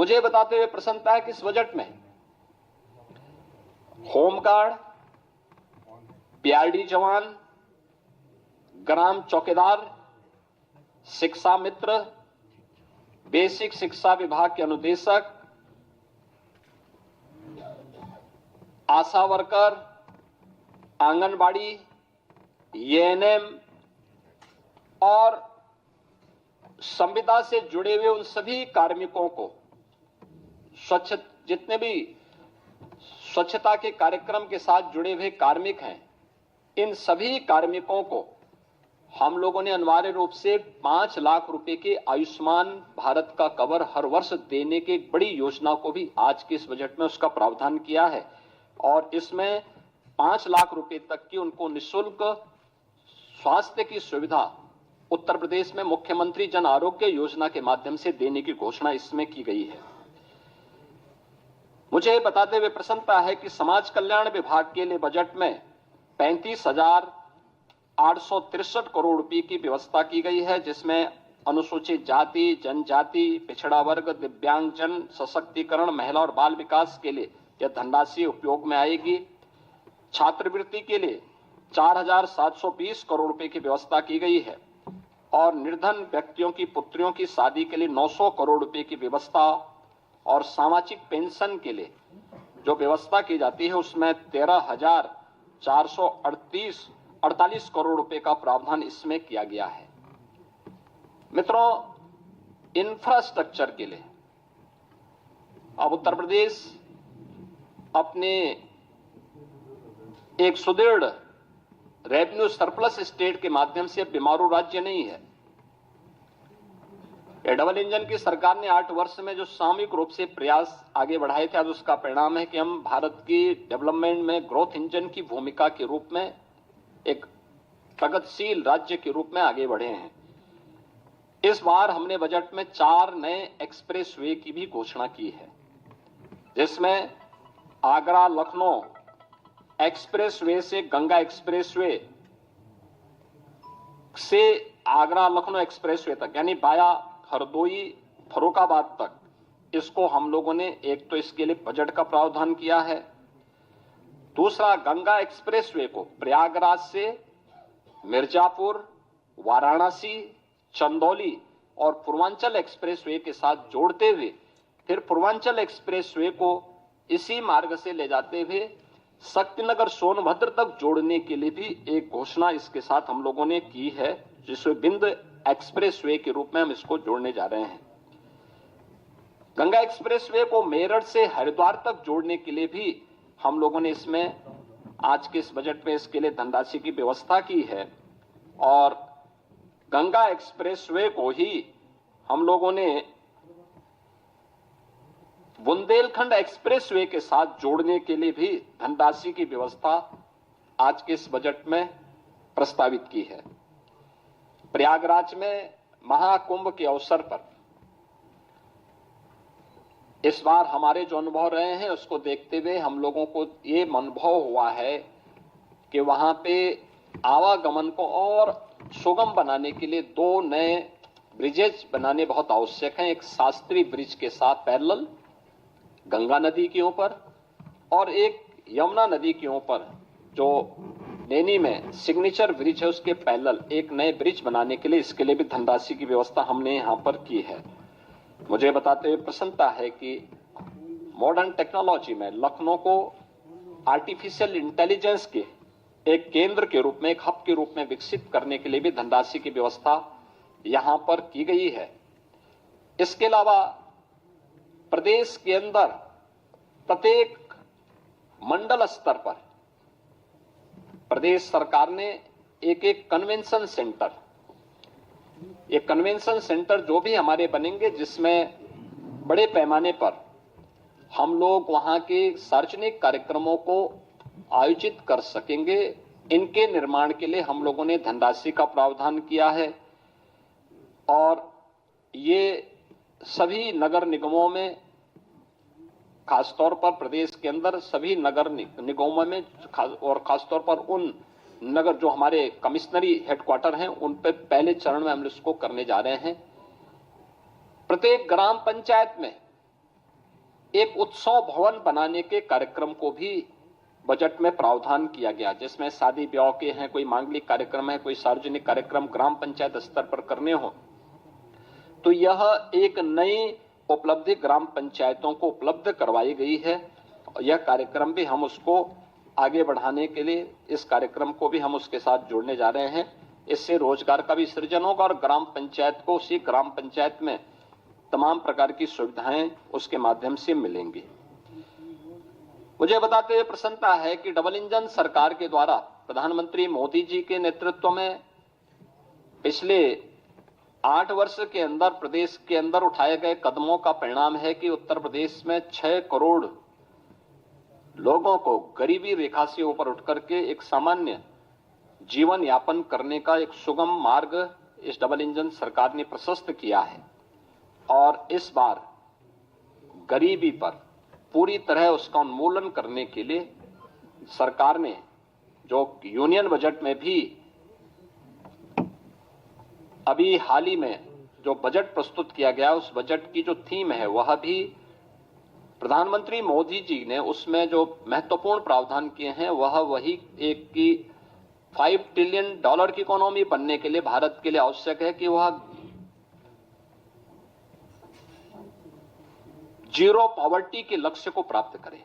मुझे बताते हुए प्रसन्नता है कि इस बजट में होमगार्ड, पीआरडी जवान, ग्राम चौकीदार, शिक्षा मित्र, बेसिक शिक्षा विभाग के अनुदेशक, आशा वर्कर, आंगनबाड़ी, एएनएम और संविदा से जुड़े हुए उन सभी कार्मिकों को जितने भी स्वच्छता के कार्यक्रम के साथ जुड़े हुए कार्मिक हैं, इन सभी कार्मिकों को हम लोगों ने अनिवार्य रूप से 5 लाख रुपए के आयुष्मान भारत का कवर हर वर्ष देने की एक बड़ी योजना को भी आज के इस बजट में उसका प्रावधान किया है और इसमें 5 लाख रुपए तक की उनको निःशुल्क स्वास्थ्य की सुविधा उत्तर प्रदेश में मुख्यमंत्री जन आरोग्य योजना के माध्यम से देने की घोषणा इसमें की गई है। मुझे बताते हुए प्रसन्नता है कि समाज कल्याण विभाग के लिए बजट में 35,863 करोड़ रुपए की व्यवस्था की गई है, जिसमें अनुसूचित जाति, जनजाति, पिछड़ा वर्ग, दिव्यांगजन सशक्तिकरण, महिला और बाल विकास के लिए यह धनराशि उपयोग में आएगी। छात्रवृत्ति के लिए 4,720 करोड़ रुपए की व्यवस्था की गई है और निर्धन व्यक्तियों की पुत्रियों की शादी के लिए 900 करोड़ रुपए की व्यवस्था और सामाजिक पेंशन के लिए जो व्यवस्था की जाती है उसमें 13,448 करोड़ रुपए का प्रावधान इसमें किया गया है। मित्रों, इंफ्रास्ट्रक्चर के लिए अब उत्तर प्रदेश अपने एक सुदृढ़ रेवेन्यू सरप्लस स्टेट के माध्यम से बीमारू राज्य नहीं है। डबल इंजन की सरकार ने 8 वर्ष में जो सामूहिक रूप से प्रयास आगे बढ़ाए थे, आज उसका परिणाम है कि हम भारत की डेवलपमेंट में ग्रोथ इंजन की भूमिका के रूप में एक प्रगतिशील राज्य के रूप में आगे बढ़े हैं। इस बार हमने बजट में 4 नए एक्सप्रेस वे की भी घोषणा की है, जिसमें आगरा लखनऊ एक्सप्रेस वे से गंगा एक्सप्रेस वे से आगरा लखनऊ एक्सप्रेस वे तक यानी बाया हरदोई फर्रुखाबाद तक, इसको हम लोगों ने एक तो इसके लिए बजट का प्रावधान किया है। दूसरा, गंगा एक्सप्रेस वे को प्रयागराज से मिर्जापुर, वाराणसी, चंदौली और पूर्वांचल एक्सप्रेस वे के साथ जोड़ते हुए फिर पूर्वांचल एक्सप्रेस वे को इसी मार्ग से ले जाते हुए शक्तिनगर सोनभद्र तक जोड़ने के लिए भी एक घोषणा इसके साथ हम लोगों ने की है, जिसमें विंध्य एक्सप्रेस वे के रूप में हम इसको जोड़ने जा रहे हैं। गंगा एक्सप्रेस वे को मेरठ से हरिद्वार तक जोड़ने के लिए भी हम लोगों ने इसमें आज के इस बजट में इसके लिए धनराशि की व्यवस्था की है और गंगा एक्सप्रेस वे को ही हम लोगों ने बुंदेलखंड एक्सप्रेस वे के साथ जोड़ने के लिए भी धनराशि की व्यवस्था आज के इस बजट में प्रस्तावित की है। प्रयागराज में महाकुंभ के अवसर पर इस बार हमारे जो अनुभव रहे हैं उसको देखते हुए हम लोगों को ये अनुभव हुआ है कि वहां पे आवागमन को और सुगम बनाने के लिए 2 नए ब्रिजेज बनाने बहुत आवश्यक हैं। एक शास्त्री ब्रिज के साथ पैरेलल गंगा नदी के ऊपर और एक यमुना नदी के ऊपर जो नैनी में सिग्नेचर ब्रिज है उसके पैरेलल एक नए ब्रिज बनाने के लिए इसके लिए भी धनराशि की व्यवस्था हमने यहां पर की है। मुझे बताते हुए प्रसन्नता है कि मॉडर्न टेक्नोलॉजी में लखनऊ को आर्टिफिशियल इंटेलिजेंस के एक केंद्र के रूप में, एक हब के रूप में विकसित करने के लिए भी धनराशि की व्यवस्था यहां पर की गई है। इसके अलावा प्रदेश के अंदर प्रत्येक मंडल स्तर पर प्रदेश सरकार ने एक कन्वेंशन सेंटर जो भी हमारे बनेंगे, जिसमें बड़े पैमाने पर हम लोग वहां के सार्वजनिक कार्यक्रमों को आयोजित कर सकेंगे, इनके निर्माण के लिए हम लोगों ने धनराशि का प्रावधान किया है। और ये सभी नगर निगमों में, खासतौर पर प्रदेश के अंदर सभी नगर निगमों में और खासतौर पर उन नगर जो हमारे कमिश्नरी हेडक्वार्टर हैं उन पर पहले चरण में हम इसको करने जा रहे हैं। प्रत्येक ग्राम पंचायत में एक उत्सव भवन बनाने के कार्यक्रम को भी बजट में प्रावधान किया गया, जिसमें शादी ब्याह के हैं, कोई मांगलिक कार्यक्रम है, कोई सार्वजनिक कार्यक्रम ग्राम पंचायत स्तर पर करने हो, तो यह एक नई उपलब्धि ग्राम पंचायतों को उपलब्ध करवाई गई है। और यह कार्यक्रम भी हम उसको आगे बढ़ाने के लिए, इस कार्यक्रम को भी हम उसके साथ जोड़ने जा रहे हैं। इससे रोजगार का भी सृजन होगा और ग्राम पंचायत को, उसी ग्राम पंचायत में तमाम प्रकार की सुविधाएं उसके माध्यम से मिलेंगी। मुझे बताते हुए प्रसन्नता है कि डबल इंजन सरकार के द्वारा प्रधानमंत्री मोदी जी के नेतृत्व में पिछले 8 वर्ष के अंदर प्रदेश के अंदर उठाए गए कदमों का परिणाम है कि उत्तर प्रदेश में 6 करोड़ लोगों को गरीबी रेखा से ऊपर उठ करके एक सामान्य जीवन यापन करने का एक सुगम मार्ग इस डबल इंजन सरकार ने प्रशस्त किया है। और इस बार गरीबी पर पूरी तरह उसका उन्मूलन करने के लिए सरकार ने, जो यूनियन बजट में भी अभी हाल ही में जो बजट प्रस्तुत किया गया, उस बजट की जो थीम है वह भी प्रधानमंत्री मोदी जी ने उसमें जो महत्वपूर्ण प्रावधान किए हैं वह वही एक की $5 ट्रिलियन की इकोनॉमी बनने के लिए भारत के लिए आवश्यक है कि वह जीरो पॉवर्टी के लक्ष्य को प्राप्त करे।